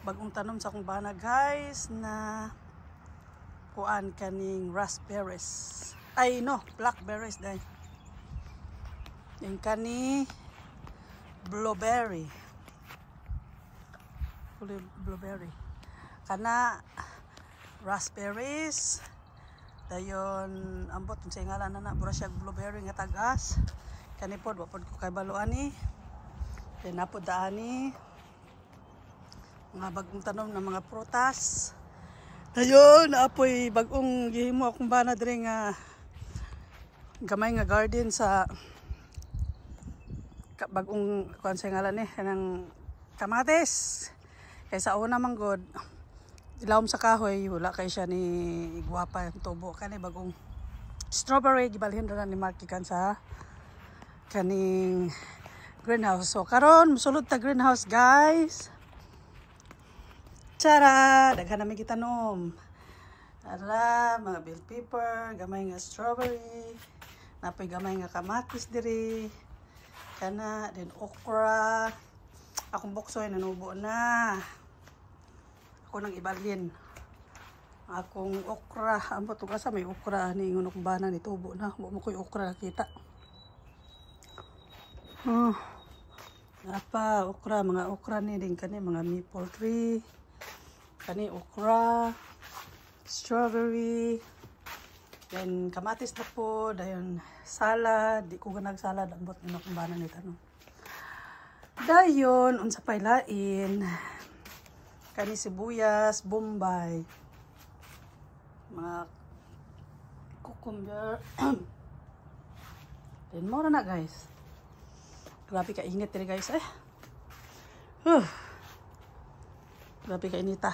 bagong tanom sa akong bana guys na kuan kaning raspberries. Ay no, blackberries dai. Yung kani blueberry. Blueberry. Kana raspberries. Dayon ambot sa ngalan na bura siya blueberry nga tagas. Kani pod wapod ko kay baluan ni. Kay napod daani. Mga bagong tanom ng mga prutas. Dayon naapoy bagong gihimo akong bana diri nga gamay nga garden sa bagong kuan sa ngalan ni kanang kamatis. Kay sa una man god ilawom sa kahoy wala kay siya ni guwapa yung tubo kani bagong strawberry gibalhin ra ni Marky kan sa kaning greenhouse. So karon musulod ta greenhouse guys. Tara, daghan na may gitanom. Ara, mga bell pepper, gamay nga strawberry, napoy gamay nga kamatis diri. Kana then okra. Akong boksoy nanubo na. Ako nang ibalhin. Akong okra, ambot ug asa may okra ni ngunok bana ni tubo na. Wa mo koy okra nakita. Apa okra, mga okra ni din kani mga maple tree. Kani okra, strawberry, then kamatis na po, dayon salad, di ko ganag salad, ambot na kumbana ni tanong. Dayon, unsa pay lain, kani sibuyas, bombay, mga cucumber, then mura na guys. Grabe ka init diri guys eh. Grabe ka inita.